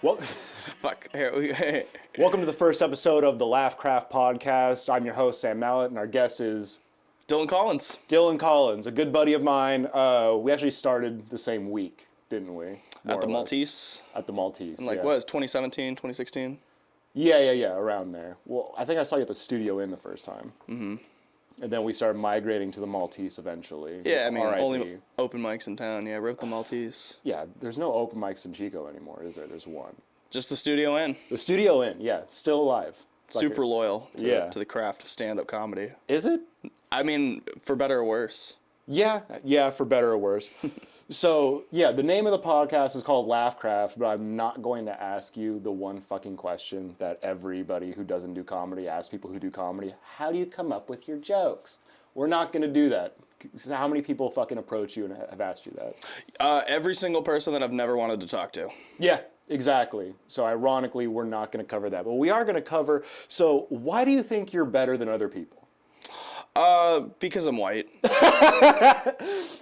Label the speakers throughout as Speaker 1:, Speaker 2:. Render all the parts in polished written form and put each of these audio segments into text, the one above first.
Speaker 1: Well,
Speaker 2: Fuck. Here,
Speaker 1: welcome to the first episode of the LaughCraft podcast. I'm your host, Sam Mallett, and our guest is
Speaker 2: Dillon Collins.
Speaker 1: Dillon Collins, a good buddy of mine. We actually started the same week, didn't we?
Speaker 2: At the Maltese.
Speaker 1: At the Maltese,
Speaker 2: Like,
Speaker 1: yeah.
Speaker 2: what, is 2017, 2016?
Speaker 1: Yeah, around there. Well, I think I saw you at the Studio Inn the first time. Mm-hmm. And then we started migrating to the Maltese eventually.
Speaker 2: Yeah, I mean,
Speaker 1: R.I.P.
Speaker 2: only open mics in town. Yeah, rip the Maltese.
Speaker 1: Yeah, there's no open mics in Chico anymore, is there? There's one.
Speaker 2: Just the Studio Inn.
Speaker 1: The Studio Inn, yeah, it's still alive. It's like
Speaker 2: Super loyal
Speaker 1: Yeah.
Speaker 2: to the craft of stand-up comedy.
Speaker 1: Is it?
Speaker 2: I mean, for better or worse.
Speaker 1: Yeah, for better or worse. So, yeah, the name of the podcast is called LaughCraft, but I'm not going to ask you the one fucking question that everybody who doesn't do comedy asks people who do comedy. How do you come up with your jokes? We're not going to do that. How many people fucking approach you and have asked you that?
Speaker 2: Every single person that I've never wanted to talk to.
Speaker 1: Yeah, exactly. So, ironically, we're not going to cover that. But we are going to cover, so why do you think you're better than other people?
Speaker 2: Because I'm white.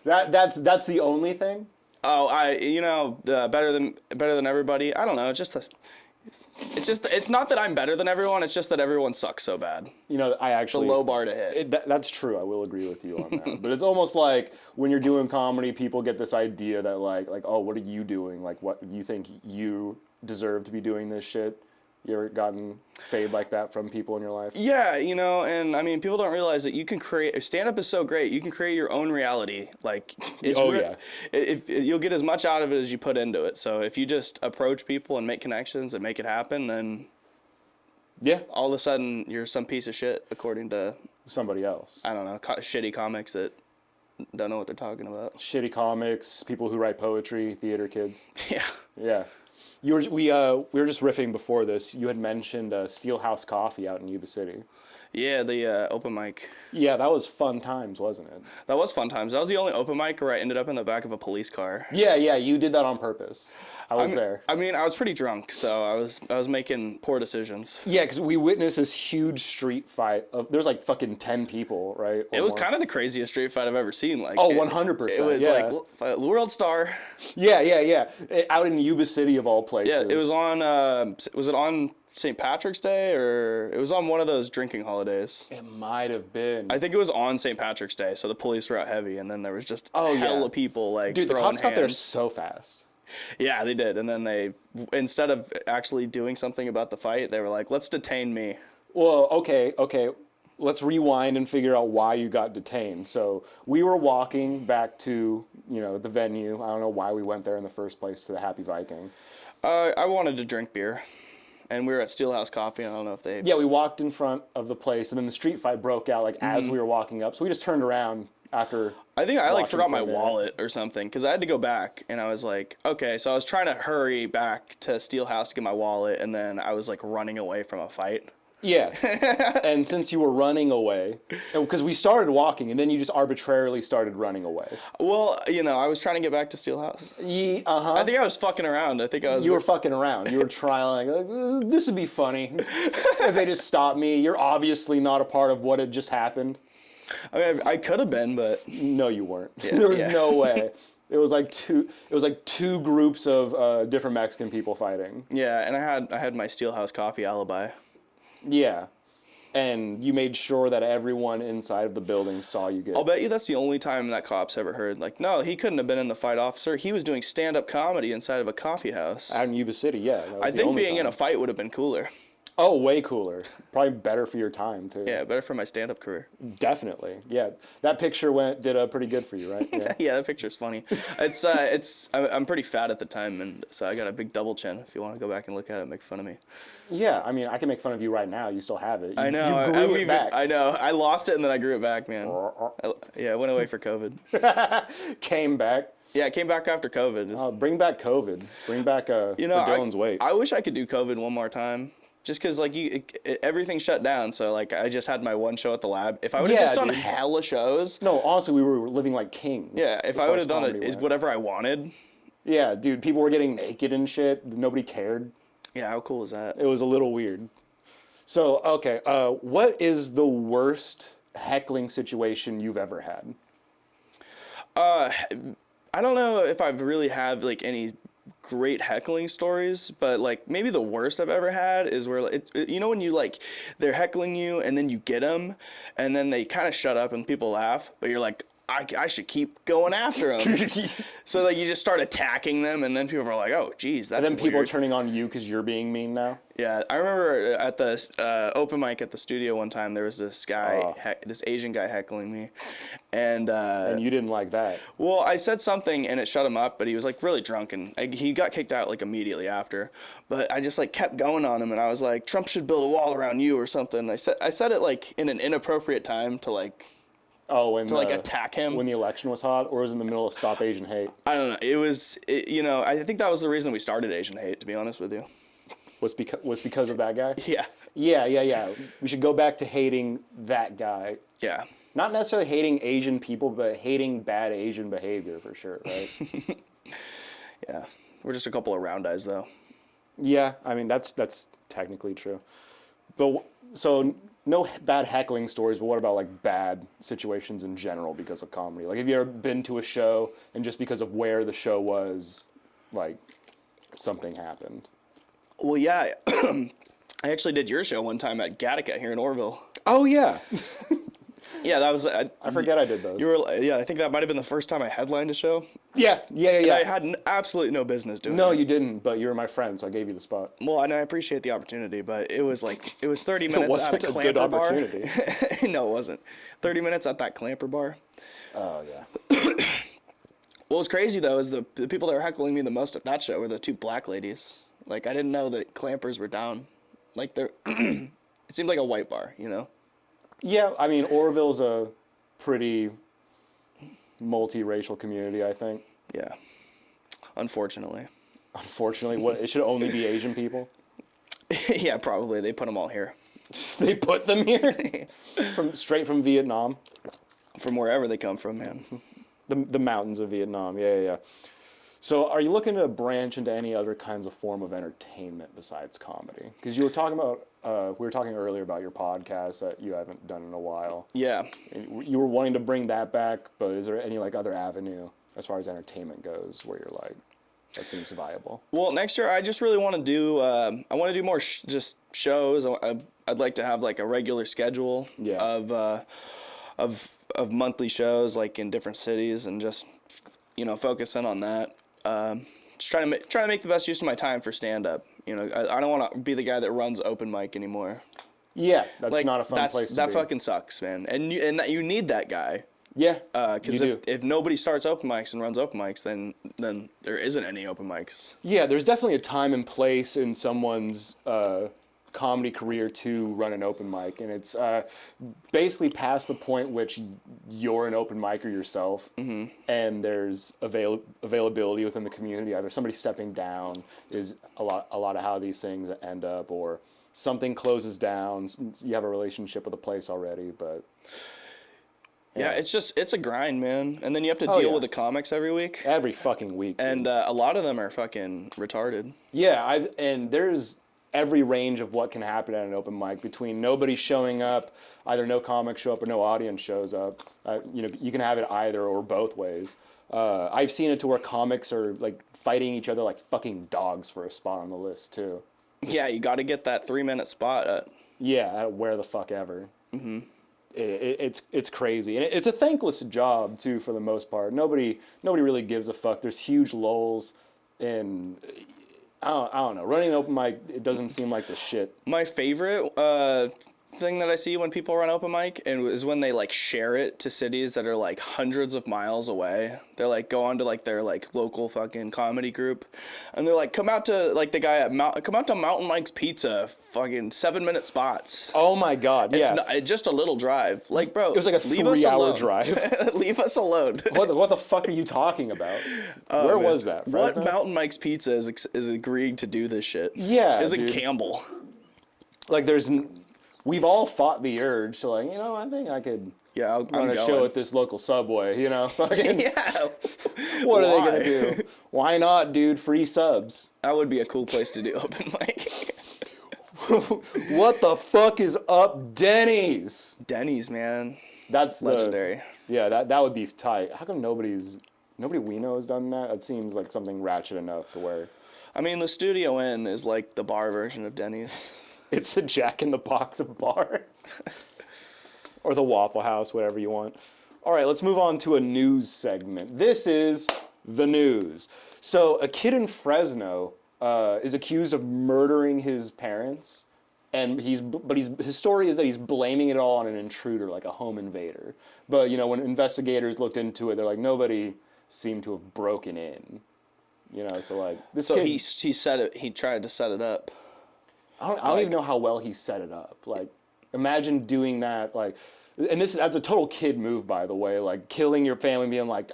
Speaker 1: That's the only thing?
Speaker 2: Oh, better than everybody. I don't know. It's not that I'm better than everyone. It's just that everyone sucks so bad.
Speaker 1: You know, I actually...
Speaker 2: The low bar to hit.
Speaker 1: That's true. I will agree with you on that. But it's almost like when you're doing comedy, people get this idea that like, oh, what are you doing? Like, what you think you deserve to be doing this shit? You ever gotten fade like that from people in your life?
Speaker 2: Yeah, and I mean, people don't realize that you can create. Stand-up is so great. You can create your own reality. Like,
Speaker 1: yeah.
Speaker 2: If you'll get as much out of it as you put into it. So if you just approach people and make connections and make it happen, then
Speaker 1: yeah,
Speaker 2: all of a sudden you're some piece of shit according to
Speaker 1: somebody else.
Speaker 2: I don't know, shitty comics that don't know what they're talking about.
Speaker 1: Shitty comics, people who write poetry, theater kids.
Speaker 2: Yeah.
Speaker 1: Yeah. We were just riffing before this. You had mentioned Steelhouse Coffee out in Yuba City.
Speaker 2: Yeah, the open mic.
Speaker 1: Yeah, that was fun times, wasn't it?
Speaker 2: That was fun times. That was the only open mic where I ended up in the back of a police car.
Speaker 1: Yeah, you did that on purpose. I was there.
Speaker 2: I mean, I was pretty drunk, so I was making poor decisions.
Speaker 1: Yeah, because we witnessed this huge street fight. There's like fucking 10 people, right?
Speaker 2: It was kind of the craziest street fight I've ever seen. Like,
Speaker 1: oh, 100%.
Speaker 2: It was like World Star.
Speaker 1: Yeah. Out in Yuba City of all places.
Speaker 2: Yeah, it was on. Was it on St. Patrick's Day, or it was on one of those drinking holidays?
Speaker 1: It might have been.
Speaker 2: I think it was on St. Patrick's Day, so the police were out heavy, and then there was just hell of people like.
Speaker 1: Dude, the
Speaker 2: throwing
Speaker 1: cops got there
Speaker 2: hands.
Speaker 1: so fast.
Speaker 2: Yeah, they did, and then they, instead of actually doing something about the fight, they were like, "Let's detain me."
Speaker 1: Well, okay. Let's rewind and figure out why you got detained. So we were walking back to, the venue. I don't know why we went there in the first place, to the Happy Viking.
Speaker 2: I wanted to drink beer, and we were at Steelhouse Coffee. I don't know if they.
Speaker 1: Yeah, we walked in front of the place, and then the street fight broke out as we were walking up. So we just turned around after.
Speaker 2: I think I forgot my
Speaker 1: for a bit.
Speaker 2: wallet or something, because I had to go back, and I was like, okay, so I was trying to hurry back to Steelhouse to get my wallet, and then I was like running away from a fight.
Speaker 1: Yeah, and since you were running away, because we started walking, and then you just arbitrarily started running away.
Speaker 2: Well, I was trying to get back to Steelhouse.
Speaker 1: Uh-huh.
Speaker 2: I think I was fucking around. I think I was.
Speaker 1: You were fucking around. You were trying, like, this would be funny if they just stopped me. You're obviously not a part of what had just happened.
Speaker 2: I mean, I could have been, but
Speaker 1: no, you weren't. There was no way. It was like two groups of different Mexican people fighting.
Speaker 2: Yeah, and I had my Steelhouse Coffee alibi.
Speaker 1: Yeah, and you made sure that everyone inside of the building saw you get.
Speaker 2: I'll bet you that's the only time that cops ever heard, like, no, he couldn't have been in the fight, officer. He was doing stand-up comedy inside of a coffee house.
Speaker 1: Out in Yuba City, yeah.
Speaker 2: I think being in a fight would have been cooler.
Speaker 1: Oh, way cooler. Probably better for your time, too.
Speaker 2: Yeah, better for my stand-up career.
Speaker 1: Definitely. Yeah. That picture did pretty good for you, right? Yeah,
Speaker 2: yeah, that picture's funny. I'm pretty fat at the time, and so I got a big double chin. If you want to go back and look at it, make fun of me.
Speaker 1: Yeah, I mean, I can make fun of you right now. You still have it.
Speaker 2: I know.
Speaker 1: You grew it back.
Speaker 2: I know. I lost it, and then I grew it back, man. I went away for COVID.
Speaker 1: Came back.
Speaker 2: Yeah, it came back after COVID.
Speaker 1: Bring back COVID. Bring back for Dylan's weight.
Speaker 2: I wish I could do COVID one more time. Just because, like, everything shut down, so, like, I just had my one show at the lab. If I would have just done hella shows...
Speaker 1: No, honestly, we were living like kings.
Speaker 2: Yeah, if I would have done it, whatever I wanted.
Speaker 1: Yeah, dude, people were getting naked and shit. Nobody cared.
Speaker 2: Yeah, how cool is that?
Speaker 1: It was a little weird. So, okay, what is the worst heckling situation you've ever had?
Speaker 2: I don't know if I've really had, like, any great heckling stories, but like maybe the worst I've ever had is where you know when you like they're heckling you and then you get them and then they kind of shut up and people laugh, but you're like I should keep going after them. So like you just start attacking them and then people are like, oh geez, that's
Speaker 1: And then people are
Speaker 2: weird.
Speaker 1: turning on you because you're being mean now.
Speaker 2: Yeah, I remember at the open mic at the studio one time there was this guy,
Speaker 1: Oh.
Speaker 2: this Asian guy heckling me, and
Speaker 1: And you didn't like that.
Speaker 2: well, I said something and it shut him up, but he was like really drunk and he got kicked out like immediately after. But I just like kept going on him and I was like, Trump should build a wall around you or something. I said it like in an inappropriate time to like attack him
Speaker 1: when the election was hot, or was it in the middle of Stop Asian Hate?
Speaker 2: I don't know. You know, I think that was the reason we started Asian Hate, to be honest with you.
Speaker 1: Was because of that guy?
Speaker 2: Yeah.
Speaker 1: Yeah. We should go back to hating that guy.
Speaker 2: Yeah.
Speaker 1: Not necessarily hating Asian people, but hating bad Asian behavior for sure, right?
Speaker 2: Yeah. We're just a couple of round eyes, though.
Speaker 1: Yeah, I mean that's technically true. But so no bad heckling stories, but what about like bad situations in general because of comedy? Like have you ever been to a show and just because of where the show was, like something happened?
Speaker 2: Well, yeah. I actually did your show one time at Gattaca here in Orville.
Speaker 1: Oh yeah.
Speaker 2: Yeah, that was.
Speaker 1: I forget I did those.
Speaker 2: Yeah, I think that might have been the first time I headlined a show.
Speaker 1: Yeah.
Speaker 2: I had absolutely no business doing
Speaker 1: No,
Speaker 2: it.
Speaker 1: you didn't, but you were my friend, so I gave you the spot.
Speaker 2: Well, I appreciate the opportunity, but it was 30 minutes
Speaker 1: wasn't
Speaker 2: at a
Speaker 1: a
Speaker 2: Clamper
Speaker 1: good opportunity.
Speaker 2: bar. No, it wasn't. 30 minutes at that Clamper bar.
Speaker 1: Oh yeah.
Speaker 2: What was crazy though is the people that were heckling me the most at that show were the two black ladies. Like I didn't know that Clampers were down. Like they're, it seemed like a white bar, you know.
Speaker 1: Yeah, I mean Orville's a pretty multiracial community, I think.
Speaker 2: Yeah. Unfortunately.
Speaker 1: Unfortunately, it should only be Asian people.
Speaker 2: Yeah, probably. They put them all here.
Speaker 1: They put them here straight from Vietnam,
Speaker 2: From wherever they come from, man.
Speaker 1: the mountains of Vietnam. Yeah. So, are you looking to branch into any other kinds of form of entertainment besides comedy? Because you were talking about, we were talking earlier about your podcast that you haven't done in a while.
Speaker 2: Yeah.
Speaker 1: And you were wanting to bring that back, but is there any like other avenue as far as entertainment goes where you're like, that seems viable?
Speaker 2: Well, next year I just really want to do. I want to do more just shows. I'd like to have like a regular schedule of monthly shows like in different cities and just focus in on that. Just trying to make the best use of my time for stand up. You know, I don't want to be the guy that runs open mic anymore.
Speaker 1: Yeah, that's
Speaker 2: Like
Speaker 1: not a fun place to
Speaker 2: that
Speaker 1: be.
Speaker 2: fucking sucks, man. And you need that guy.
Speaker 1: Yeah,
Speaker 2: Because
Speaker 1: you do.
Speaker 2: if nobody starts open mics and runs open mics, then there isn't any open mics.
Speaker 1: Yeah, there's definitely a time and place in someone's comedy career to run an open mic, and it's basically past the point which you're an open micer yourself, and there's availability within the community. Either somebody stepping down is a lot of how these things end up, or something closes down. You have a relationship with a place already, but.
Speaker 2: Yeah, it's a grind, man. And then you have to
Speaker 1: Oh,
Speaker 2: deal
Speaker 1: yeah.
Speaker 2: with the comics every week.
Speaker 1: Every fucking week. Dude.
Speaker 2: And a lot of them are fucking retarded.
Speaker 1: Yeah, and there's every range of what can happen at an open mic between nobody showing up, either no comics show up or no audience shows up. You can have it either or both ways. I've seen it to where comics are like fighting each other like fucking dogs for a spot on the list too.
Speaker 2: Yeah, you got to get that 3-minute spot.
Speaker 1: Yeah, at where the fuck ever. Mm-hmm. It's crazy, and it's a thankless job too for the most part. Nobody really gives a fuck. There's huge lulls, and I don't know. Running an open mic, it doesn't seem like the shit.
Speaker 2: My favorite thing that I see when people run open mic is when they like share it to cities that are like hundreds of miles away. They're like go on to like their like local fucking comedy group, and they're like come out to like the guy at Mountain Mike's Pizza, fucking 7-minute spots.
Speaker 1: Oh my god, yeah.
Speaker 2: It's just a little drive. Like, bro,
Speaker 1: It was like a 3-hour drive.
Speaker 2: Leave us alone.
Speaker 1: What the fuck are you talking about? Where
Speaker 2: man.
Speaker 1: was that?
Speaker 2: What
Speaker 1: Fresno?
Speaker 2: Mountain Mike's Pizza is agreeing to do this shit?
Speaker 1: Yeah,
Speaker 2: Is it
Speaker 1: dude.
Speaker 2: Campbell?
Speaker 1: Like we've all fought the urge to like, I think I could
Speaker 2: Yeah,
Speaker 1: run
Speaker 2: I'm
Speaker 1: a
Speaker 2: going.
Speaker 1: show at this local Subway, Fucking,
Speaker 2: Yeah.
Speaker 1: what are they
Speaker 2: Why?
Speaker 1: gonna do? Why not, dude? Free subs.
Speaker 2: That would be a cool place to do open mic.
Speaker 1: What the fuck is up, Denny's?
Speaker 2: Denny's, man.
Speaker 1: That's
Speaker 2: Legendary.
Speaker 1: Yeah, that would be tight. How come nobody's Nobody we know has done that. That seems like something ratchet enough to where
Speaker 2: I mean, the Studio Inn is like the bar version of Denny's.
Speaker 1: it's a Jack in the Box of bars. Or the Waffle House, whatever you want. All right, let's move on to a news segment. This is the news. So, a kid in Fresno is accused of murdering his parents, and his story is that he's blaming it all on an intruder, like a home invader. But you know, when investigators looked into it, they're like, nobody seemed to have broken in. You know, so like this
Speaker 2: So
Speaker 1: kid,
Speaker 2: he said it. He tried to set it up.
Speaker 1: I don't even know how well he set it up. Like, imagine doing that, like, and that's a total kid move, by the way. Like, killing your family, being like,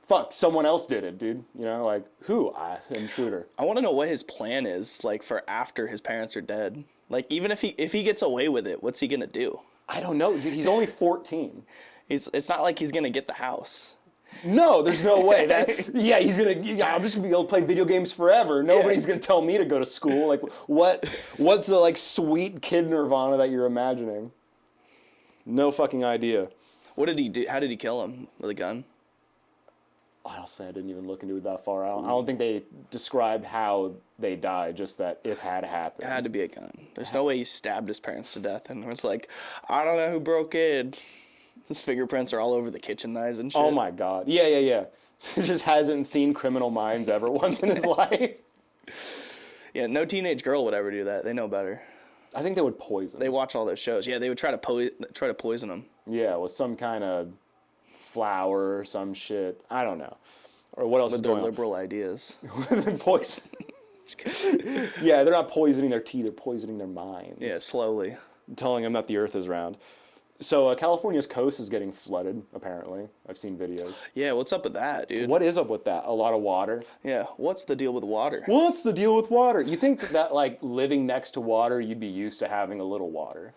Speaker 1: fuck, someone else did it, dude. You know, like, who? Intruder.
Speaker 2: I want to know what his plan is, like, for after his parents are dead. Like, even if he gets away with it, what's he gonna do?
Speaker 1: I don't know, dude. He's only 14.
Speaker 2: It's not like he's gonna get the house.
Speaker 1: No, there's no way that. Yeah, I'm just gonna be able to play video games forever. Nobody's gonna tell me to go to school. Like, what's the like sweet kid nirvana that you're imagining? No fucking idea.
Speaker 2: What did he do? How did he kill him? With a gun?
Speaker 1: Honestly, I didn't even look into it that far out. I don't think they described how they died, just that it had happened.
Speaker 2: It had to be a gun. There's no way he stabbed his parents to death, and it's like, I don't know who broke in. His fingerprints are all over the kitchen knives and shit.
Speaker 1: Oh my god. Yeah. He just hasn't seen Criminal Minds ever once in his life.
Speaker 2: Yeah, no teenage girl would ever do that. They know better.
Speaker 1: I think they would poison.
Speaker 2: They watch all those shows. Yeah, they would try to poison them.
Speaker 1: Yeah, with some kind of flour or some shit. I don't know. Or what else
Speaker 2: With
Speaker 1: is
Speaker 2: their
Speaker 1: going
Speaker 2: liberal ideas.
Speaker 1: on? Poison. Yeah, they're not poisoning their teeth, they're poisoning their minds.
Speaker 2: Yeah, slowly.
Speaker 1: Telling them that the earth is round. So California's coast is getting flooded, apparently. I've seen videos.
Speaker 2: Yeah, what's up with that, dude?
Speaker 1: What is up with that? A lot of water?
Speaker 2: Yeah, what's the deal with water?
Speaker 1: What's the deal with water? You think that, like, living next to water, you'd be used to having a little water?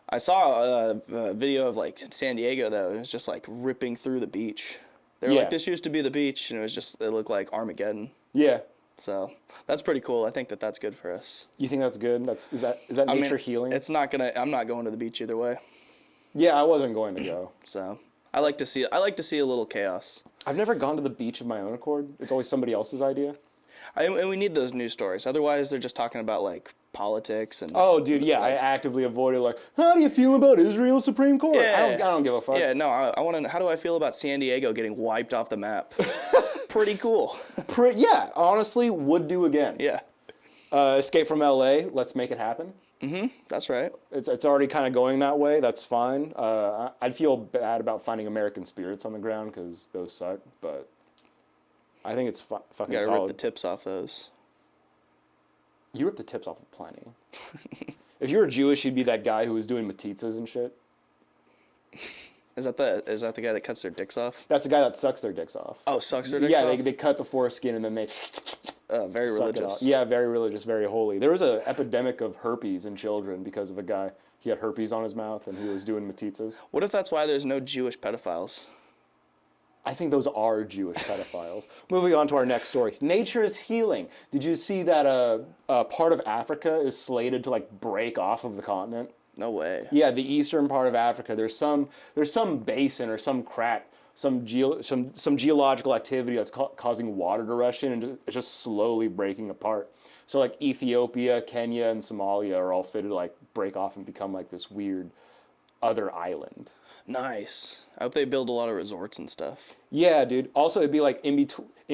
Speaker 2: I saw a video of, like, San Diego, though. It was just, like, ripping through the beach. They were like, this used to be the beach, and it looked like Armageddon.
Speaker 1: Yeah.
Speaker 2: So that's pretty cool. I think that's good for us.
Speaker 1: You think that's good? Is that nature healing?
Speaker 2: I'm not going to the beach either way.
Speaker 1: Yeah, I wasn't going to go.
Speaker 2: So I like to see a little chaos.
Speaker 1: I've never gone to the beach of my own accord. It's always somebody else's idea.
Speaker 2: And we need those news stories. Otherwise, they're just talking about like politics and.
Speaker 1: Oh, dude, yeah, I actively avoided like, how do you feel about Israel's Supreme Court?
Speaker 2: Yeah.
Speaker 1: I don't give a fuck.
Speaker 2: Yeah, no, I want to know, how do I feel about San Diego getting wiped off the map? Pretty cool.
Speaker 1: Yeah, honestly, would do again.
Speaker 2: Yeah.
Speaker 1: Escape from LA, let's make it happen.
Speaker 2: That's right.
Speaker 1: It's already kind of going that way. That's fine. I'd feel bad about finding American spirits on the ground because those suck, but I think it's fucking
Speaker 2: You gotta
Speaker 1: solid.
Speaker 2: rip the tips off those.
Speaker 1: You rip the tips off of plenty. If you were Jewish, you'd be that guy who was doing matitzas and shit.
Speaker 2: Is that the guy that cuts their dicks off?
Speaker 1: That's the guy that sucks their dicks off.
Speaker 2: Oh, sucks their dicks
Speaker 1: yeah,
Speaker 2: off?
Speaker 1: they cut the foreskin and then they
Speaker 2: Very
Speaker 1: suck it
Speaker 2: religious.
Speaker 1: off. Yeah, very religious, very holy. There was an epidemic of herpes in children because of a guy. He had herpes on his mouth and he was doing matitzas.
Speaker 2: What if that's why there's no Jewish pedophiles?
Speaker 1: I think those are Jewish pedophiles. Moving on to our next story. Nature is healing. Did you see that a part of Africa is slated to like break off of the continent?
Speaker 2: No way.
Speaker 1: Yeah, the eastern part of Africa. There's some basin or some crack, some geological activity that's causing water to rush in, and it's just slowly breaking apart. So like Ethiopia, Kenya, and Somalia are all fitted to like break off and become like this weird other island.
Speaker 2: Nice. I hope they build a lot of resorts and stuff.
Speaker 1: Yeah, dude. Also, it'd be like in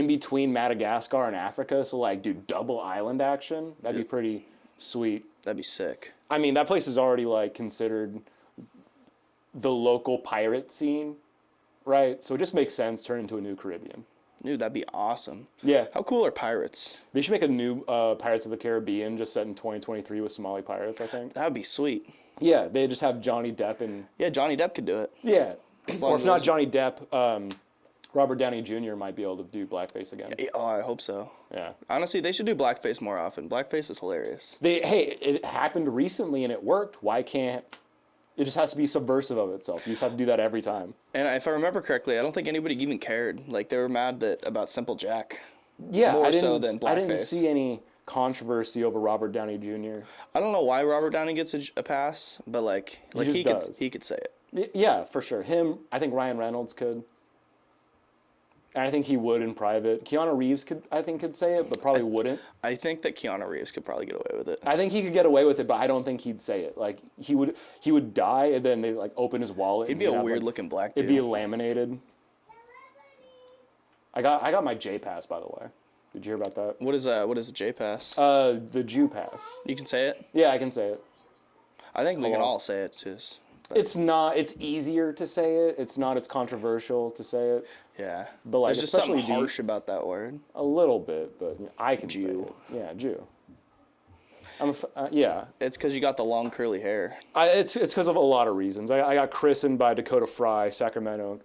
Speaker 1: between Madagascar and Africa, so like, dude, double island action. That'd be pretty sweet.
Speaker 2: That'd be sick.
Speaker 1: I mean, that place is already like considered the local pirate scene, right? So it just makes sense to turn into a new Caribbean.
Speaker 2: Dude, that'd be awesome.
Speaker 1: Yeah.
Speaker 2: How cool are pirates?
Speaker 1: They should make a new Pirates of the Caribbean just set in 2023 with Somali pirates, I think.
Speaker 2: That would be sweet.
Speaker 1: Yeah, they just have Johnny Depp and...
Speaker 2: Yeah, Johnny Depp could do it.
Speaker 1: Yeah. Or if
Speaker 2: as
Speaker 1: not Johnny Depp, Robert Downey Jr. might be able to do blackface again.
Speaker 2: Oh, I hope so.
Speaker 1: Yeah.
Speaker 2: Honestly, they should do blackface more often. Blackface is hilarious.
Speaker 1: Hey, it happened recently and it worked. Why can't... It just has to be subversive of itself. You just have to do that every time.
Speaker 2: And if I remember correctly, I don't think anybody even cared. Like, they were mad about Simple Jack.
Speaker 1: Yeah,
Speaker 2: More
Speaker 1: I
Speaker 2: so than
Speaker 1: I didn't
Speaker 2: blackface.
Speaker 1: see any controversy over Robert Downey Jr.
Speaker 2: I don't know why Robert Downey gets a pass, but
Speaker 1: just does.
Speaker 2: he could say it.
Speaker 1: Yeah, for sure. Him, I think Ryan Reynolds could. And I think he would in private. Keanu Reeves could say it, but probably wouldn't.
Speaker 2: I think that Keanu Reeves could probably get away with it.
Speaker 1: I think he could get away with it, but I don't think he'd say it. Like he would die, and then they like open his wallet.
Speaker 2: He'd
Speaker 1: and
Speaker 2: be a
Speaker 1: have,
Speaker 2: weird
Speaker 1: like,
Speaker 2: looking black dude.
Speaker 1: It'd be laminated. I got my J pass, by the way. Did you hear about that?
Speaker 2: What is the J pass?
Speaker 1: The Jew pass.
Speaker 2: You can say it.
Speaker 1: Yeah, I can say it.
Speaker 2: I think we can
Speaker 1: on.
Speaker 2: all say it just.
Speaker 1: It's not. It's easier to say it. It's not. It's controversial to say it.
Speaker 2: Yeah.
Speaker 1: But, like,
Speaker 2: there's just something
Speaker 1: especially
Speaker 2: harsh about that word.
Speaker 1: A little bit, but I can say
Speaker 2: Jew.
Speaker 1: it. Yeah, Jew. Yeah.
Speaker 2: It's because you got the long curly hair.
Speaker 1: It's because of a lot of reasons. I got christened by Dakota Fry, Sacramento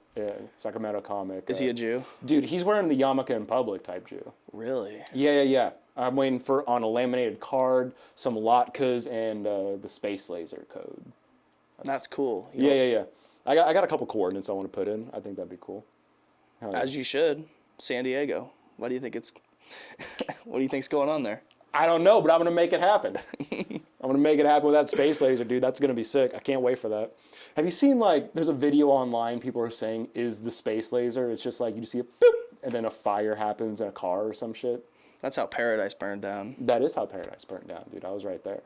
Speaker 1: comic.
Speaker 2: Is he a Jew?
Speaker 1: Dude, he's wearing the yarmulke in public type Jew.
Speaker 2: Really?
Speaker 1: Yeah. I'm waiting on a laminated card, some latkes, and the space laser code.
Speaker 2: That's cool.
Speaker 1: Yeah. I got a couple coordinates I want to put in. I think that'd be cool.
Speaker 2: As you should. San Diego. What do you think what do you think's going on there?
Speaker 1: I don't know, but I'm going to make it happen. I'm going to make it happen with that space laser, dude. That's going to be sick. I can't wait for that. Have you seen, like, there's a video online people are saying is the space laser. It's just like you see a boop, and then a fire happens in a car or some shit.
Speaker 2: That's how Paradise burned down.
Speaker 1: That is how Paradise burned down, dude. I was right there.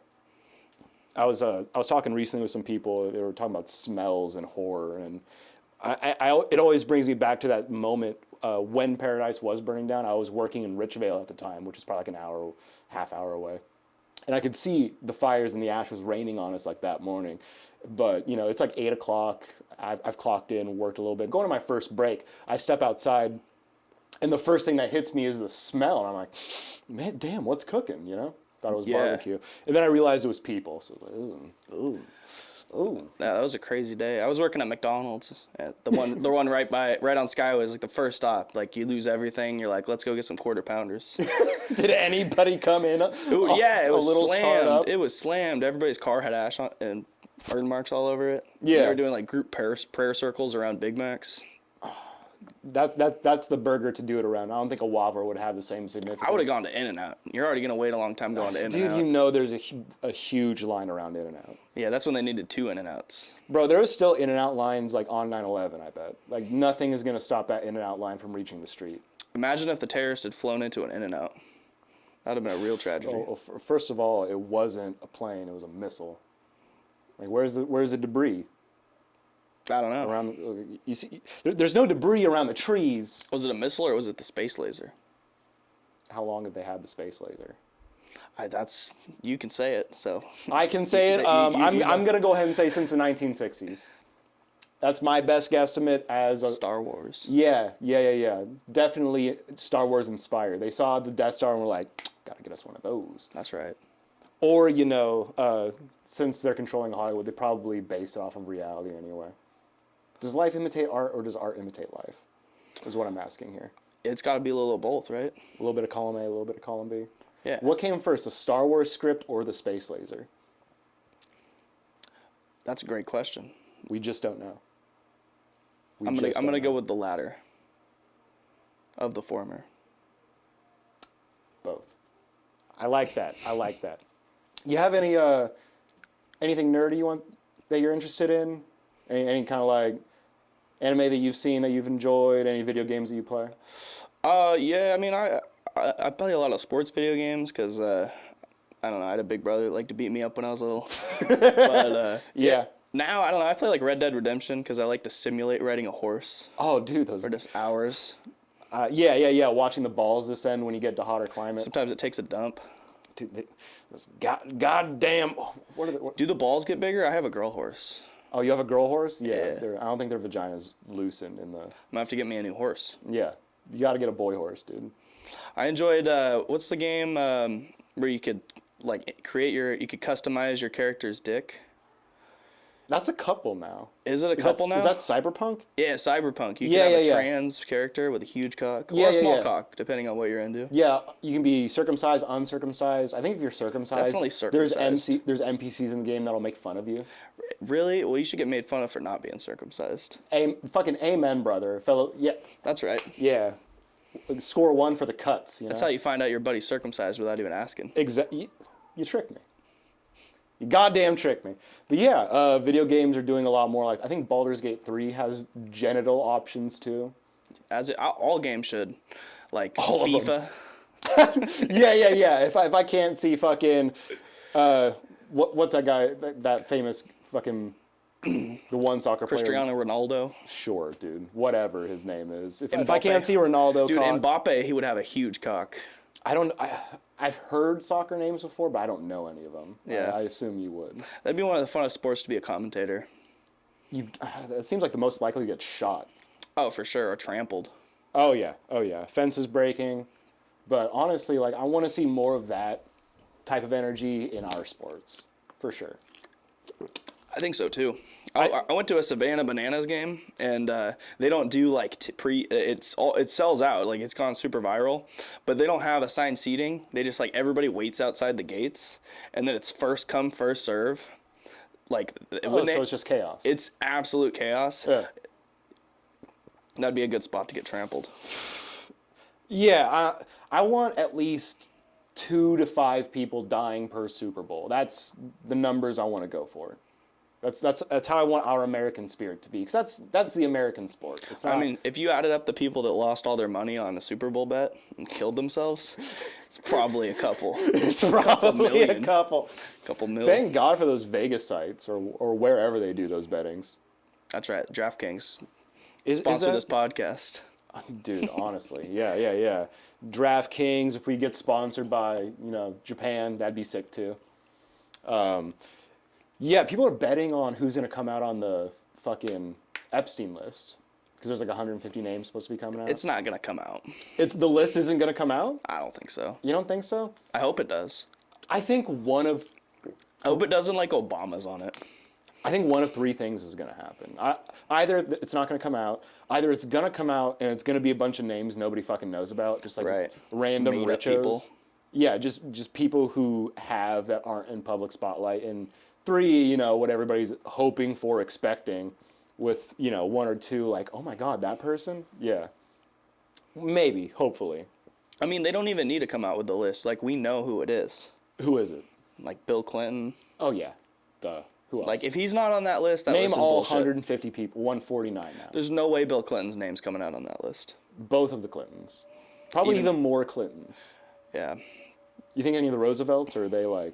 Speaker 1: I was talking recently with some people. They were talking about smells and horror, and it always brings me back to that moment when Paradise was burning down. I was working in Richvale at the time, which is probably like an half hour away, and I could see the fires and the ash was raining on us like that morning. But it's like 8 o'clock. I've clocked in, worked a little bit. Going to my first break, I step outside, and the first thing that hits me is the smell, and I'm like, man, damn, what's cooking? Thought it was barbecue, and then I realized it was people. So I was like, ooh.
Speaker 2: Yeah, that was a crazy day. I was working at McDonald's. The one right on Skyway is like the first stop. Like you lose everything. You're like, let's go get some quarter pounders.
Speaker 1: Did anybody come in?
Speaker 2: Yeah, it was
Speaker 1: a little
Speaker 2: slammed. It was slammed. Everybody's car had ash on and burn marks all over it.
Speaker 1: Yeah,
Speaker 2: they were doing like group prayer circles around Big Macs.
Speaker 1: That's the burger to do it around. I don't think a Whopper would have the same significance.
Speaker 2: I would have gone to In-N-Out. You're already gonna wait a long time going to In-N-Out.
Speaker 1: Dude, there's a huge line around In-N-Out.
Speaker 2: Yeah, that's when they needed 2 In-N-Outs.
Speaker 1: Bro, there's still In-N-Out lines like on 9/11. I bet. Like nothing is gonna stop that In-N-Out line from reaching the street.
Speaker 2: Imagine if the terrorists had flown into an In-N-Out. That'd have been a real tragedy.
Speaker 1: First of all, it wasn't a plane; it was a missile. Like, where's the debris?
Speaker 2: I don't know.
Speaker 1: You see, there's no debris around the trees.
Speaker 2: Was it a missile or was it the space laser?
Speaker 1: How long have they had the space laser?
Speaker 2: You can say it. So
Speaker 1: I can say it. I'm gonna go ahead and say since the 1960s. That's my best guesstimate as
Speaker 2: Star Wars.
Speaker 1: Yeah. Definitely Star Wars inspired. They saw the Death Star and were like, gotta get us one of those.
Speaker 2: That's right.
Speaker 1: Or since they're controlling Hollywood, they probably base it off of reality anyway. Does life imitate art, or does art imitate life? Is what I'm asking here.
Speaker 2: It's got to be a little of both, right?
Speaker 1: A little bit of column A, a little bit of column B.
Speaker 2: Yeah.
Speaker 1: What came first, the Star Wars script or the space laser?
Speaker 2: That's a great question.
Speaker 1: We just don't know.
Speaker 2: I'm gonna go with the latter. Of the former.
Speaker 1: Both. I like that. You have anything nerdy that you're interested in? Any kind of like anime that you've seen that you've enjoyed? Any video games that you play?
Speaker 2: Yeah. I mean, I play a lot of sports video games because I don't know. I had a big brother that liked to beat me up when I was little. But
Speaker 1: yeah.
Speaker 2: Now I don't know. I play like Red Dead Redemption because I like to simulate riding a horse.
Speaker 1: Oh, dude, those
Speaker 2: for just hours.
Speaker 1: Yeah. Watching the balls descend when you get to hotter climate.
Speaker 2: Sometimes it takes a dump.
Speaker 1: Dude, goddamn.
Speaker 2: Do the balls get bigger? I have a girl horse.
Speaker 1: Oh, you have a girl horse?
Speaker 2: Yeah.
Speaker 1: I don't think their vagina's loosened in the.
Speaker 2: I'm gonna have to get me a new horse.
Speaker 1: Yeah, you got to get a boy horse, dude.
Speaker 2: I enjoyed. What's the game where you could you could customize your character's dick?
Speaker 1: That's a couple now.
Speaker 2: Is it a couple now?
Speaker 1: Is that Cyberpunk?
Speaker 2: Yeah, Cyberpunk. You can have a trans character with a huge cock. Or a small cock, depending on what you're into.
Speaker 1: Yeah, you can be circumcised, uncircumcised. I think if you're circumcised,
Speaker 2: definitely circumcised.
Speaker 1: There's NPCs in the game that'll make fun of you.
Speaker 2: Really? Well, you should get made fun of for not being circumcised.
Speaker 1: Fucking amen, brother. Fellow, yeah.
Speaker 2: That's right.
Speaker 1: Yeah. Score 1 for the cuts,
Speaker 2: That's how you find out your buddy's circumcised without even asking.
Speaker 1: Exactly. You tricked me. You goddamn tricked me. But yeah, video games are doing a lot more. Like I think Baldur's Gate 3 has genital options too.
Speaker 2: All games should, like
Speaker 1: All of
Speaker 2: FIFA.
Speaker 1: Yeah. If I can't see fucking, what's that guy, that famous fucking, the one soccer player?
Speaker 2: Cristiano Ronaldo.
Speaker 1: Sure, dude. Whatever his name is. If I
Speaker 2: Mbappe.
Speaker 1: can't see Ronaldo,
Speaker 2: Dude,
Speaker 1: cock,
Speaker 2: Mbappe, he would have a huge cock.
Speaker 1: I've heard soccer names before, but I don't know any of them.
Speaker 2: Yeah.
Speaker 1: I assume you would.
Speaker 2: That'd be one of the funnest sports to be a commentator.
Speaker 1: It seems like the most likely to get shot.
Speaker 2: Oh, for sure, or trampled.
Speaker 1: Oh yeah. Fences breaking. But honestly, like, I want to see more of that type of energy in our sports, for sure.
Speaker 2: I think so too. I went to a Savannah Bananas game, and they don't do like it sells out, like it's gone super viral, but they don't have assigned seating. They just like everybody waits outside the gates, and then it's first come first serve. Like
Speaker 1: So it's just chaos.
Speaker 2: It's absolute chaos.
Speaker 1: Yeah.
Speaker 2: That'd be a good spot to get trampled.
Speaker 1: Yeah, I want at least 2 to 5 people dying per Super Bowl. That's the numbers I want to go for. That's how I want our American spirit to be, because that's the American sport. It's not,
Speaker 2: I mean, if you added up the people that lost all their money on a Super Bowl bet and killed themselves, it's probably a couple.
Speaker 1: it's probably a couple.
Speaker 2: Couple million.
Speaker 1: Thank God for those Vegas sites or wherever they do those bettings.
Speaker 2: That's right. DraftKings
Speaker 1: Is
Speaker 2: sponsor
Speaker 1: that,
Speaker 2: this podcast.
Speaker 1: Dude, honestly, yeah. DraftKings, if we get sponsored by, Japan, that'd be sick too. Yeah, people are betting on who's going to come out on the fucking Epstein list, because there's like 150 names supposed to be coming out.
Speaker 2: It's not gonna come out.
Speaker 1: The list isn't going to come out?
Speaker 2: I don't think so.
Speaker 1: You don't think so?
Speaker 2: I hope it does.
Speaker 1: I think one of
Speaker 2: I hope it doesn't like Obama's on it.
Speaker 1: 3 things is going to happen. Either it's not going to come out, either it's going to come out and it's going to be a bunch of names nobody fucking knows about, just like
Speaker 2: Right.
Speaker 1: random
Speaker 2: Made up
Speaker 1: richos.
Speaker 2: people.
Speaker 1: Yeah, just people who have that aren't in public spotlight. And 3, what everybody's hoping for, expecting, with 1 or 2 like, oh my God, that person? Yeah, maybe, hopefully.
Speaker 2: I mean, they don't even need to come out with the list. Like, we know who it is.
Speaker 1: Who is it?
Speaker 2: Like Bill Clinton.
Speaker 1: Oh yeah, duh. Who else?
Speaker 2: Like, if he's not on that list, that
Speaker 1: Name
Speaker 2: list is
Speaker 1: all
Speaker 2: bullshit.
Speaker 1: 150 people. 149 now.
Speaker 2: There's no way Bill Clinton's name's coming out on that list.
Speaker 1: Both of the Clintons. Probably even more Clintons.
Speaker 2: Yeah,
Speaker 1: You think any of the Roosevelts, or are they like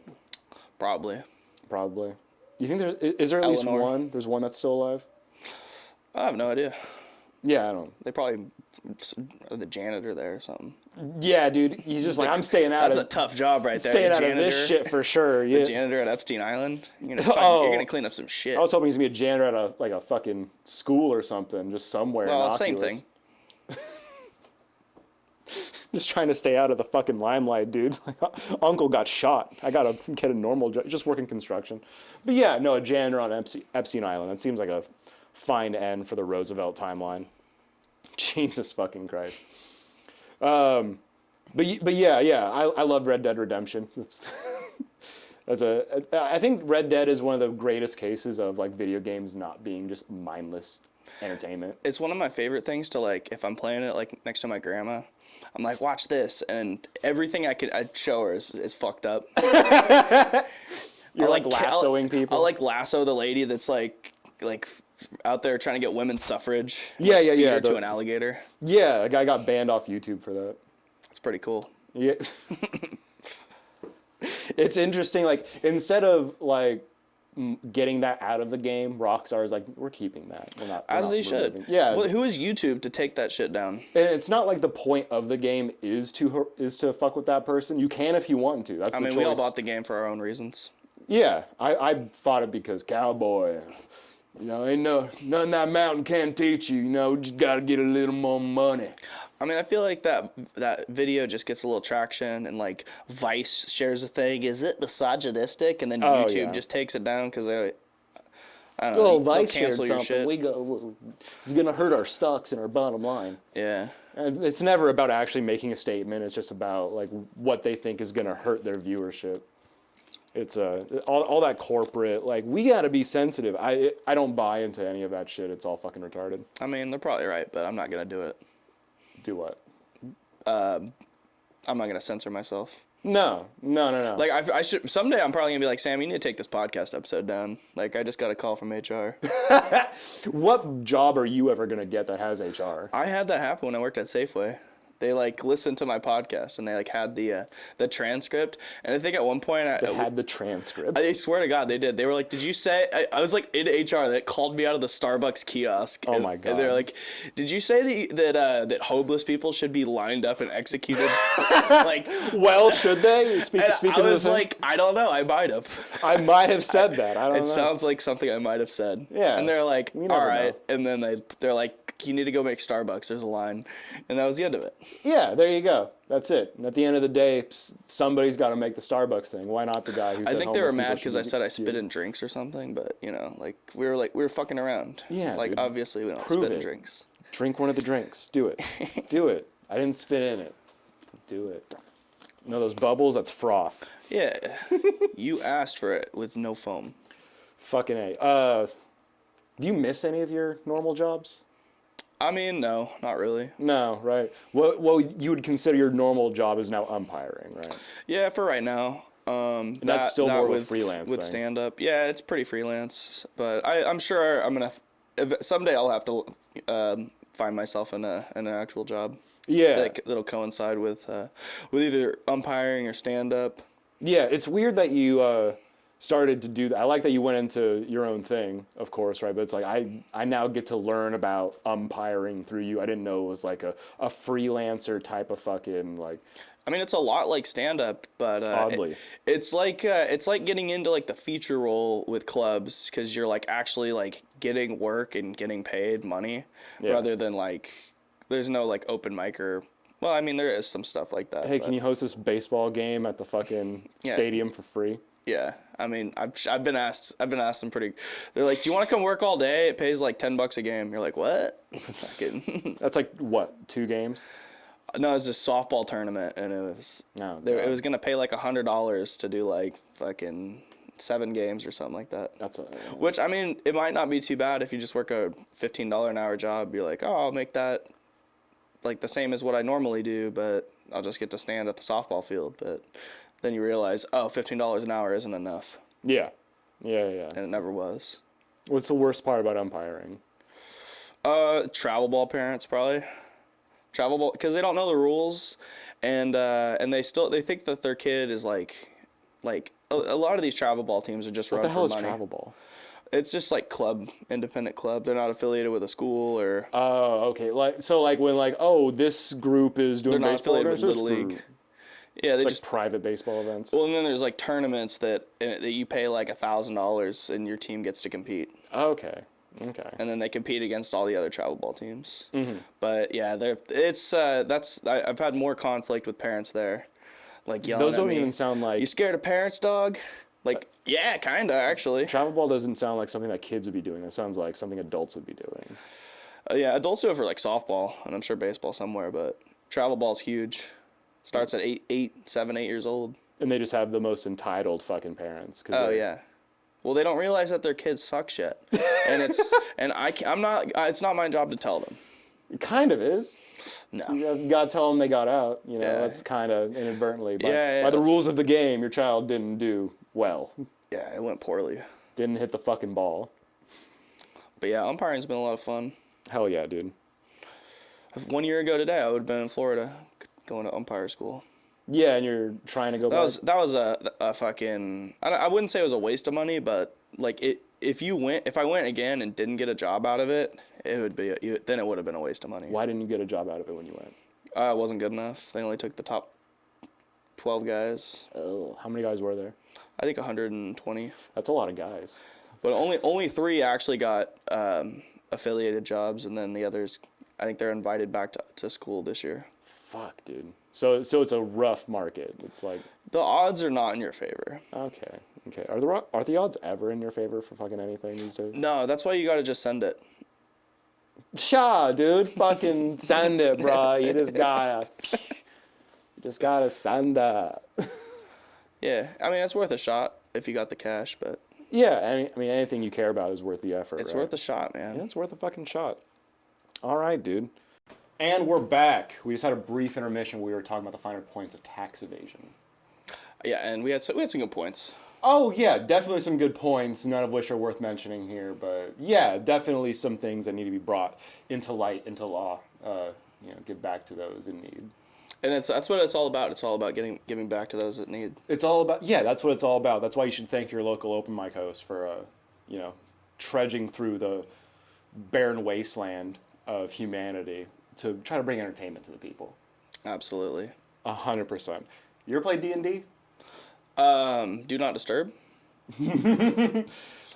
Speaker 2: probably.
Speaker 1: probably? You think is there at least
Speaker 2: Eleanor.
Speaker 1: one? There's one that's still alive.
Speaker 2: I have no idea.
Speaker 1: Yeah, I don't.
Speaker 2: They probably are the janitor there or something.
Speaker 1: Yeah, dude, he's just like, I'm staying out
Speaker 2: That's
Speaker 1: of
Speaker 2: a tough job right there.
Speaker 1: staying
Speaker 2: The
Speaker 1: out of this
Speaker 2: janitor-
Speaker 1: shit for sure.
Speaker 2: The
Speaker 1: Yeah.
Speaker 2: janitor at Epstein Island. You're
Speaker 1: Oh.
Speaker 2: gonna clean up some shit.
Speaker 1: I was hoping he's gonna be a janitor at a fucking school or something, just somewhere.
Speaker 2: Well,
Speaker 1: innocuous.
Speaker 2: same thing.
Speaker 1: Just trying to stay out of the fucking limelight, dude. Uncle got shot. I gotta get a normal job, just working construction. But yeah, no, a janitor on Epstein Island. That seems like a fine end for the Roosevelt timeline. Jesus fucking Christ. But yeah, I love Red Dead Redemption. I think Red Dead is one of the greatest cases of like video games not being just mindless entertainment.
Speaker 2: It's one of my favorite things to, like, if I'm playing it like next to my grandma, I'm like, watch this, and everything I'd show her is fucked up.
Speaker 1: You're like lassoing people.
Speaker 2: I'll like lasso the lady that's like out there trying to get women's suffrage.
Speaker 1: Yeah,
Speaker 2: feed
Speaker 1: yeah.
Speaker 2: her to an alligator.
Speaker 1: Yeah, a guy got banned off YouTube for that.
Speaker 2: It's pretty cool.
Speaker 1: Yeah. It's interesting, like, instead of like getting that out of the game, Rockstar is like, we're keeping that. We're
Speaker 2: As
Speaker 1: not
Speaker 2: they should.
Speaker 1: removing. Yeah.
Speaker 2: Well, who is YouTube to take that shit down?
Speaker 1: And it's not like the point of the game is to fuck with that person. You can if you want to. That's
Speaker 2: I
Speaker 1: the
Speaker 2: mean,
Speaker 1: choice.
Speaker 2: we all bought the game for our own reasons.
Speaker 1: Yeah, I fought it because cowboy. Ain't nothing that mountain can't teach you. Just gotta get a little more money.
Speaker 2: I mean, I feel like that video just gets a little traction, and like Vice shares a thing. Is it misogynistic? And then
Speaker 1: Oh,
Speaker 2: YouTube
Speaker 1: yeah.
Speaker 2: just takes it down because I don't know.
Speaker 1: Well,
Speaker 2: they'll
Speaker 1: Vice shared
Speaker 2: cancel your
Speaker 1: something.
Speaker 2: shit.
Speaker 1: It's gonna hurt our stocks and our bottom line.
Speaker 2: Yeah.
Speaker 1: And it's never about actually making a statement. It's just about like what they think is gonna hurt their viewership. It's all that corporate, like, we gotta be sensitive. I don't buy into any of that shit. It's all fucking retarded.
Speaker 2: I mean, they're probably right, but I'm not gonna do it.
Speaker 1: Do what?
Speaker 2: I'm not gonna censor myself.
Speaker 1: No.
Speaker 2: Like I should someday. I'm probably gonna be like, Sam, you need to take this podcast episode down. Like I just got a call from HR.
Speaker 1: What job are you ever gonna get that has HR?
Speaker 2: I had that happen when I worked at Safeway. They like listened to my podcast and they like had the transcript. And I think at one point
Speaker 1: They had the transcript.
Speaker 2: I swear to God, they did. They were like, "Did you say?" I was like in HR. That called me out of the Starbucks kiosk.
Speaker 1: Oh my God!
Speaker 2: And they're like, "Did you say that homeless people should be lined up and executed?" Like,
Speaker 1: well, should they? Speaking
Speaker 2: I was like, I don't know. I might have.
Speaker 1: I might have said that. I don't know.
Speaker 2: It sounds like something I might have said.
Speaker 1: Yeah.
Speaker 2: And they're like,
Speaker 1: We
Speaker 2: "All
Speaker 1: never
Speaker 2: right."
Speaker 1: know.
Speaker 2: And then they're like, "You need to go make Starbucks. There's a line," and that was the end of it.
Speaker 1: Yeah, there you go. That's it. And at the end of the day, somebody's got to make the Starbucks thing. Why not the guy who said
Speaker 2: I think they were
Speaker 1: homeless
Speaker 2: mad
Speaker 1: people
Speaker 2: because
Speaker 1: should
Speaker 2: I
Speaker 1: be
Speaker 2: said I
Speaker 1: executed?
Speaker 2: spit in drinks or something, but you know, we were fucking around.
Speaker 1: Yeah,
Speaker 2: like
Speaker 1: dude.
Speaker 2: obviously we don't
Speaker 1: Prove
Speaker 2: spit in
Speaker 1: it.
Speaker 2: drinks.
Speaker 1: Drink one of the drinks. Do it. Do it. I didn't spit in it. Do it. No, those bubbles, that's froth.
Speaker 2: Yeah, you asked for it with no foam.
Speaker 1: Fucking A. Do you miss any of your normal jobs?
Speaker 2: I mean, no, not really.
Speaker 1: No, right? Well, you would consider your normal job is now umpiring, right?
Speaker 2: Yeah, for right now.
Speaker 1: That's still more of a
Speaker 2: with,
Speaker 1: freelance
Speaker 2: with
Speaker 1: thing.
Speaker 2: stand up. Yeah, it's pretty freelance, but I'm sure I'm gonna someday I'll have to find myself in an actual job.
Speaker 1: Yeah.
Speaker 2: That'll coincide with either umpiring or stand up.
Speaker 1: Yeah, it's weird that you started to do that. I like that you went into your own thing, of course, right? But it's like I now get to learn about umpiring through you. I didn't know it was like a freelancer type of fucking like.
Speaker 2: I mean, it's a lot like stand up, but
Speaker 1: Oddly.
Speaker 2: it's like getting into like the feature role with clubs because you're like actually like getting work and getting paid money rather than like there's no like open mic or. Well, I mean, there is some stuff like that.
Speaker 1: Hey, can you host this baseball game at the fucking stadium for free?
Speaker 2: Yeah, I mean, I've been asked some pretty. They're like, "Do you want to come work all day? It pays like $10 a game." You're like, "What?" Fucking.
Speaker 1: That's like what, 2 games?
Speaker 2: No, it's a softball tournament, and it was.
Speaker 1: No,
Speaker 2: it was gonna pay like $100 to do like fucking 7 games or something like that.
Speaker 1: That's a.
Speaker 2: Which I mean, it might not be too bad if you just work a $15 an hour job. You're like, "Oh, I'll make that like the same as what I normally do, but I'll just get to stand at the softball field." But then you realize, oh, $15 an hour isn't enough.
Speaker 1: Yeah.
Speaker 2: And it never was.
Speaker 1: What's the worst part about umpiring?
Speaker 2: Travel ball parents probably. Travel ball because they don't know the rules, and they think that their kid is like a lot of these travel ball teams are just
Speaker 1: What
Speaker 2: run
Speaker 1: the hell
Speaker 2: for
Speaker 1: is
Speaker 2: money.
Speaker 1: travel ball?
Speaker 2: It's just like independent club. They're not affiliated with a school or.
Speaker 1: Oh, okay. Like when this group is doing
Speaker 2: They're not
Speaker 1: baseball
Speaker 2: affiliated with
Speaker 1: games,
Speaker 2: Little
Speaker 1: this
Speaker 2: League.
Speaker 1: group-
Speaker 2: Yeah, they
Speaker 1: It's
Speaker 2: just
Speaker 1: like private baseball events.
Speaker 2: well, and then there's like tournaments that you pay like $1,000 and your team gets to compete.
Speaker 1: Okay.
Speaker 2: And then they compete against all the other travel ball teams.
Speaker 1: Mm-hmm.
Speaker 2: But yeah, I've had more conflict with parents there, like yelling
Speaker 1: Those
Speaker 2: at
Speaker 1: don't
Speaker 2: me.
Speaker 1: even sound like
Speaker 2: You scared of parents, dog? Like yeah, kinda actually.
Speaker 1: travel ball doesn't sound like something that kids would be doing. It sounds like something adults would be doing.
Speaker 2: Yeah, adults do it for like softball, and I'm sure baseball somewhere, but travel ball's huge. Starts at 7, 8 years old.
Speaker 1: And they just have the most entitled fucking parents.
Speaker 2: Oh yeah. Well, they don't realize that their kids suck shit, and it's not my job to tell them.
Speaker 1: It kind of is.
Speaker 2: No.
Speaker 1: You gotta tell them they got out. You know,
Speaker 2: Yeah.
Speaker 1: that's kind of inadvertently.
Speaker 2: Yeah.
Speaker 1: By the rules of the game, your child didn't do well.
Speaker 2: Yeah, it went poorly.
Speaker 1: Didn't hit the fucking ball.
Speaker 2: But yeah, umpiring's been a lot of fun.
Speaker 1: Hell yeah, dude.
Speaker 2: 1 year ago today, I would have been in Florida going to umpire school.
Speaker 1: Yeah, and you're trying to go back.
Speaker 2: That was a fucking. I wouldn't say it was a waste of money, but like if I went again and didn't get a job out of it, then it would have been a waste of money.
Speaker 1: Why didn't you get a job out of it when you went?
Speaker 2: It wasn't good enough. They only took the top 12 guys.
Speaker 1: Oh, how many guys were there?
Speaker 2: I think 120.
Speaker 1: That's a lot of guys.
Speaker 2: But only 3 actually got affiliated jobs, and then the others, I think they're invited back to school this year.
Speaker 1: Fuck, dude. So it's a rough market. It's like
Speaker 2: The odds are not in your favor.
Speaker 1: okay. Are the odds ever in your favor for fucking anything these days?
Speaker 2: No, that's why you got to just send it.
Speaker 1: Sha, dude. Fucking send it, bro. You just gotta send that.
Speaker 2: Yeah, I mean it's worth a shot if you got the cash, but
Speaker 1: Yeah, I mean anything you care about is worth the effort.
Speaker 2: it's
Speaker 1: right?
Speaker 2: worth a shot, man.
Speaker 1: Yeah, it's worth a fucking shot. All right, dude. And we're back. We just had a brief intermission where we were talking about the finer points of tax evasion.
Speaker 2: Yeah, and we had some good points.
Speaker 1: Oh yeah, definitely some good points, none of which are worth mentioning here. But yeah, definitely some things that need to be brought into light, into law. Give back to those in need.
Speaker 2: And that's what it's all about. It's all about giving back to those that need.
Speaker 1: It's all about that's what it's all about. That's why you should thank your local open mic host for you know, trudging through the barren wasteland of humanity to try to bring entertainment to the people.
Speaker 2: Absolutely.
Speaker 1: 100%. You ever played D&D?
Speaker 2: Do not disturb.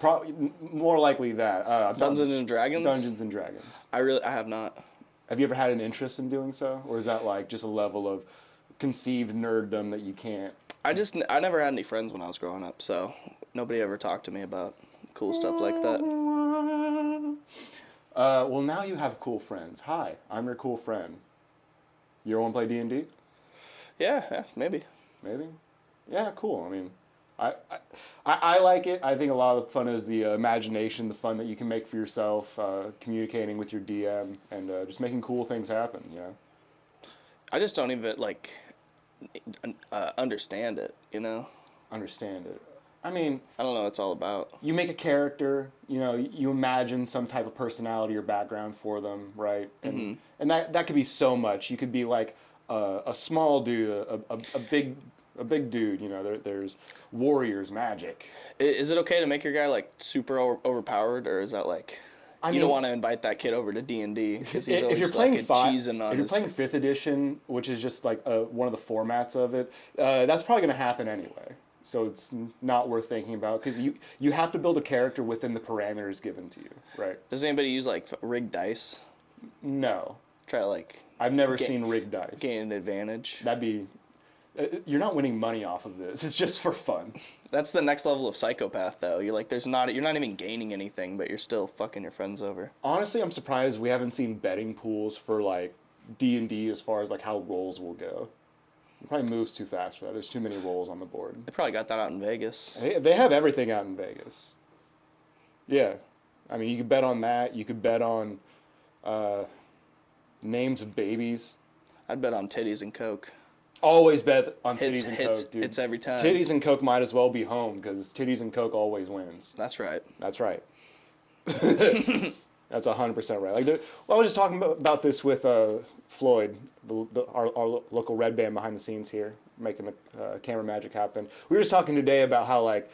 Speaker 1: Probably more likely that.
Speaker 2: Dungeons and Dragons.
Speaker 1: Dungeons and Dragons.
Speaker 2: I have not.
Speaker 1: Have you ever had an interest in doing so, or is that like just a level of conceived nerddom that you can't?
Speaker 2: I never had any friends when I was growing up, so nobody ever talked to me about cool stuff like that.
Speaker 1: Well, now you have cool friends. Hi, I'm your cool friend. You ever want to play D&D?
Speaker 2: Yeah, maybe.
Speaker 1: Maybe. Yeah, cool. I mean, I like it. I think a lot of the fun is the imagination, the fun that you can make for yourself, communicating with your DM, and just making cool things happen. You know.
Speaker 2: I just don't even understand it.
Speaker 1: Understand it. I mean,
Speaker 2: I don't know what it's all about.
Speaker 1: you make a character. You know, you imagine some type of personality or background for them, right? And that could be so much. You could be like a small dude, a big dude. You know, there's warriors, magic.
Speaker 2: Is it okay to make your guy like super overpowered, or is that like you don't want to invite that kid over to D&D because he's always
Speaker 1: if you're playing
Speaker 2: cheesing on
Speaker 1: if you're
Speaker 2: his...
Speaker 1: playing 5th edition, which is just like one of the formats of it, that's probably going to happen anyway. So it's not worth thinking about because you have to build a character within the parameters given to you, right?
Speaker 2: Does anybody use like rigged dice?
Speaker 1: No,
Speaker 2: Try to like
Speaker 1: I've never seen rigged dice.
Speaker 2: gain an advantage.
Speaker 1: That'd be you're not winning money off of this. It's just for fun.
Speaker 2: That's the next level of psychopath, though. You're like, you're not even gaining anything, but you're still fucking your friends over.
Speaker 1: Honestly, I'm surprised we haven't seen betting pools for like D&D as far as like how rolls will go. It probably moves too fast for that. There's too many rolls on the board.
Speaker 2: They probably got that out in Vegas.
Speaker 1: They have everything out in Vegas. Yeah. I mean, you could bet on that. You could bet on names of babies.
Speaker 2: I'd bet on titties and coke.
Speaker 1: Always bet on titties and coke, dude.
Speaker 2: Hits every time.
Speaker 1: Titties and coke might as well be home because titties and coke always wins.
Speaker 2: That's right.
Speaker 1: That's right. That's 100% right. Like, I was just talking about this with Floyd, our local red band behind the scenes here, making the camera magic happen. We were just talking today about how like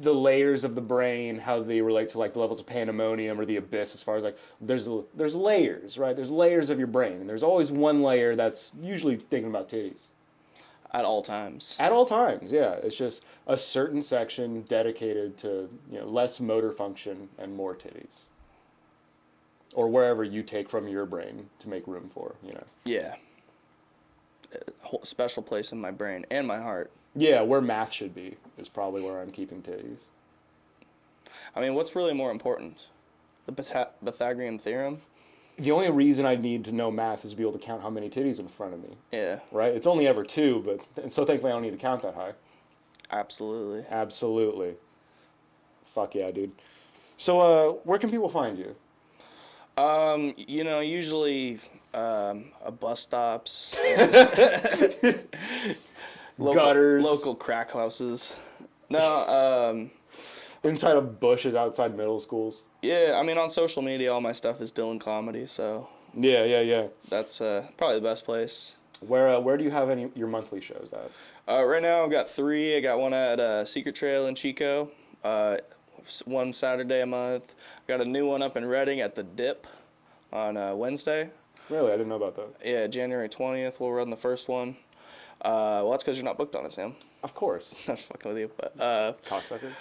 Speaker 1: the layers of the brain, how they relate to like the levels of pandemonium or the abyss. As far as like there's layers, right? There's layers of your brain, and there's always one layer that's usually thinking about titties.
Speaker 2: At all times.
Speaker 1: At all times, yeah. It's just a certain section dedicated to less motor function and more titties. Or wherever you take from your brain to make room for,
Speaker 2: Yeah. A whole special place in my brain and my heart.
Speaker 1: Yeah, where math should be is probably where I'm keeping titties.
Speaker 2: I mean, what's really more important? The Pythagorean theorem?
Speaker 1: The only reason I need to know math is to be able to count how many titties in front of me.
Speaker 2: Yeah.
Speaker 1: Right? It's only ever 2, and so thankfully I don't need to count that high.
Speaker 2: Absolutely.
Speaker 1: Absolutely. Fuck yeah, dude. So, where can people find you?
Speaker 2: Usually bus stops,
Speaker 1: Gutters.
Speaker 2: local crack houses. No,
Speaker 1: inside of bushes outside middle schools.
Speaker 2: Yeah, I mean on social media, all my stuff is Dillon Comedy, so
Speaker 1: Yeah.
Speaker 2: that's probably the best place.
Speaker 1: Where do you have your monthly shows at?
Speaker 2: Right now I've got 3. I got one at Secret Trail in Chico. One Saturday a month. Got a new one up in Reading at the Dip on Wednesday.
Speaker 1: Really? I didn't know about that.
Speaker 2: Yeah, January 20th we'll run the first one. Well, that's because you're not booked on it, Sam.
Speaker 1: Of course.
Speaker 2: I'm just fucking with you. But,
Speaker 1: cocksucker.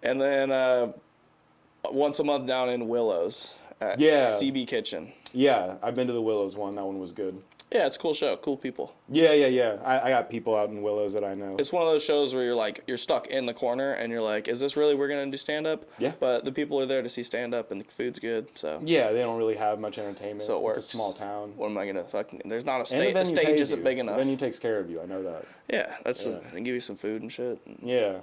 Speaker 2: And then once a month down in Willows at CB Kitchen.
Speaker 1: Yeah, I've been to the Willows one. That one was good.
Speaker 2: Yeah, it's a cool show. Cool people.
Speaker 1: Yeah. I got people out in Willows that I know.
Speaker 2: It's one of those shows where you're stuck in the corner and you're like, is this really we're going to do stand-up?
Speaker 1: Yeah.
Speaker 2: But the people are there to see stand-up and the food's good, so.
Speaker 1: Yeah, they don't really have much entertainment.
Speaker 2: So it works.
Speaker 1: It's a small town.
Speaker 2: What am I going to fucking... There's not a stage. The stage isn't big enough.
Speaker 1: The venue takes care of you. I know that.
Speaker 2: Yeah, they give you some food and shit.
Speaker 1: Yeah.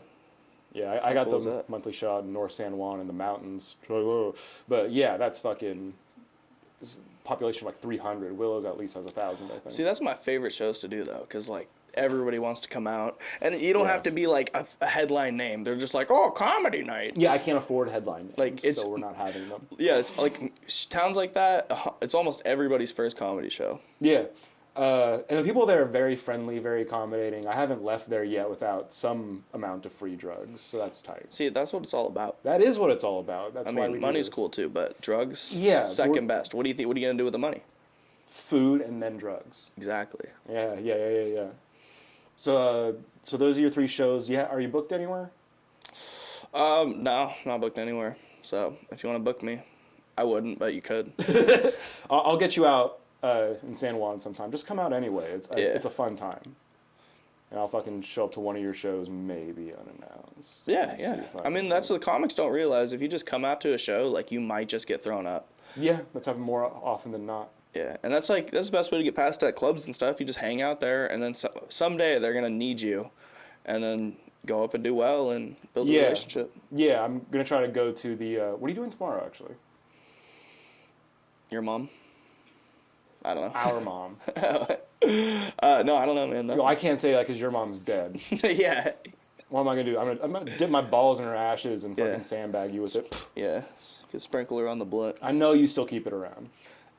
Speaker 1: Yeah, I got
Speaker 2: cool is
Speaker 1: the
Speaker 2: that?
Speaker 1: monthly shot in North San Juan in the mountains. But yeah, that's fucking... population of like 300. Willow's at least has 1,000, I think.
Speaker 2: See, that's my favorite shows to do, though, because, like, everybody wants to come out. And you don't
Speaker 1: Yeah.
Speaker 2: have to be, like, a headline name. They're just like, oh, comedy night.
Speaker 1: Yeah, I can't afford headline names,
Speaker 2: Like, it's-
Speaker 1: so we're not having them.
Speaker 2: Yeah, it's like towns like that, it's almost everybody's first comedy show.
Speaker 1: Yeah. And the people there are very friendly, very accommodating. I haven't left there yet without some amount of free drugs, so that's tight.
Speaker 2: See, that's what it's all about.
Speaker 1: That is what it's all about. That's
Speaker 2: I
Speaker 1: why
Speaker 2: mean,
Speaker 1: we do
Speaker 2: money's
Speaker 1: this.
Speaker 2: cool, too, but drugs,
Speaker 1: Yeah,
Speaker 2: second
Speaker 1: we're-
Speaker 2: best. What do you think? What are you going to do with the money?
Speaker 1: Food and then drugs.
Speaker 2: Exactly.
Speaker 1: Yeah. So those are your 3 shows. Yeah, are you booked anywhere?
Speaker 2: No, not booked anywhere. So if you want to book me, I wouldn't, but you could.
Speaker 1: I'll get you out in San Juan sometime. Just come out anyway.
Speaker 2: Yeah.
Speaker 1: It's a fun time. And I'll fucking show up to one of your shows, maybe unannounced.
Speaker 2: Yeah,
Speaker 1: See
Speaker 2: yeah.
Speaker 1: if
Speaker 2: I mean, that's what the comics don't realize. If you just come out to a show, like, you might just get thrown up.
Speaker 1: Yeah, that's happened more often than not.
Speaker 2: Yeah, and that's the best way to get past at clubs and stuff. You just hang out there, and then someday they're gonna need you, and then go up and do well and build a relationship.
Speaker 1: Yeah, I'm gonna try to go to the. What are you doing tomorrow, actually?
Speaker 2: Your mom? I don't know.
Speaker 1: Our mom.
Speaker 2: No, I don't know, man.
Speaker 1: Yo,
Speaker 2: No.
Speaker 1: I can't say that because your mom's dead.
Speaker 2: Yeah,
Speaker 1: What am I gonna do? I'm gonna dip my balls in her ashes and
Speaker 2: Yeah.
Speaker 1: fucking sandbag you with it.
Speaker 2: yeah. Could sprinkle her on the blunt.
Speaker 1: I know you still keep it around.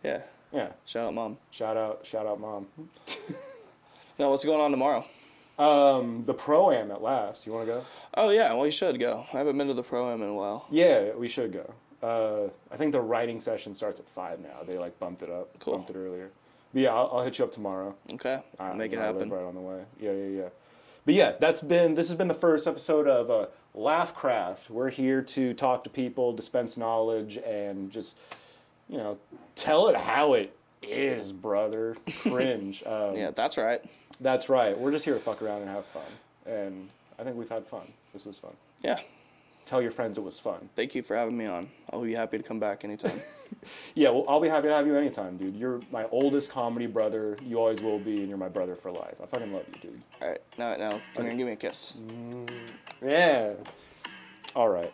Speaker 2: Yeah.
Speaker 1: Yeah.
Speaker 2: Shout out, mom.
Speaker 1: Shout out, mom.
Speaker 2: Now, what's going on tomorrow?
Speaker 1: The pro-am at Laughs. You want to go?
Speaker 2: Oh yeah, well you should go. I haven't been to the pro-am in a while.
Speaker 1: Yeah, we should go. I think the writing session starts at 5 now. They like bumped it up.
Speaker 2: Cool.
Speaker 1: Bumped it earlier. But yeah, I'll hit you up tomorrow.
Speaker 2: Okay, make it
Speaker 1: I live
Speaker 2: happen.
Speaker 1: right on the way. Yeah. But yeah, this has been the first episode of LaughCraft. We're here to talk to people, dispense knowledge, and just tell it how it is, brother. Cringe.
Speaker 2: Yeah, that's right.
Speaker 1: That's right. We're just here to fuck around and have fun, and I think we've had fun. This was fun.
Speaker 2: Yeah.
Speaker 1: Tell your friends it was fun.
Speaker 2: Thank you for having me on. I'll be happy to come back anytime.
Speaker 1: Yeah, well, I'll be happy to have you anytime, dude. You're my oldest comedy brother. You always will be, and you're my brother for life. I fucking love you, dude.
Speaker 2: All right, now, come here and give me a kiss.
Speaker 1: Yeah. All right.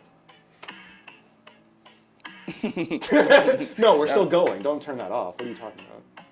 Speaker 1: No, we're still going. Don't turn that off. What are you talking about?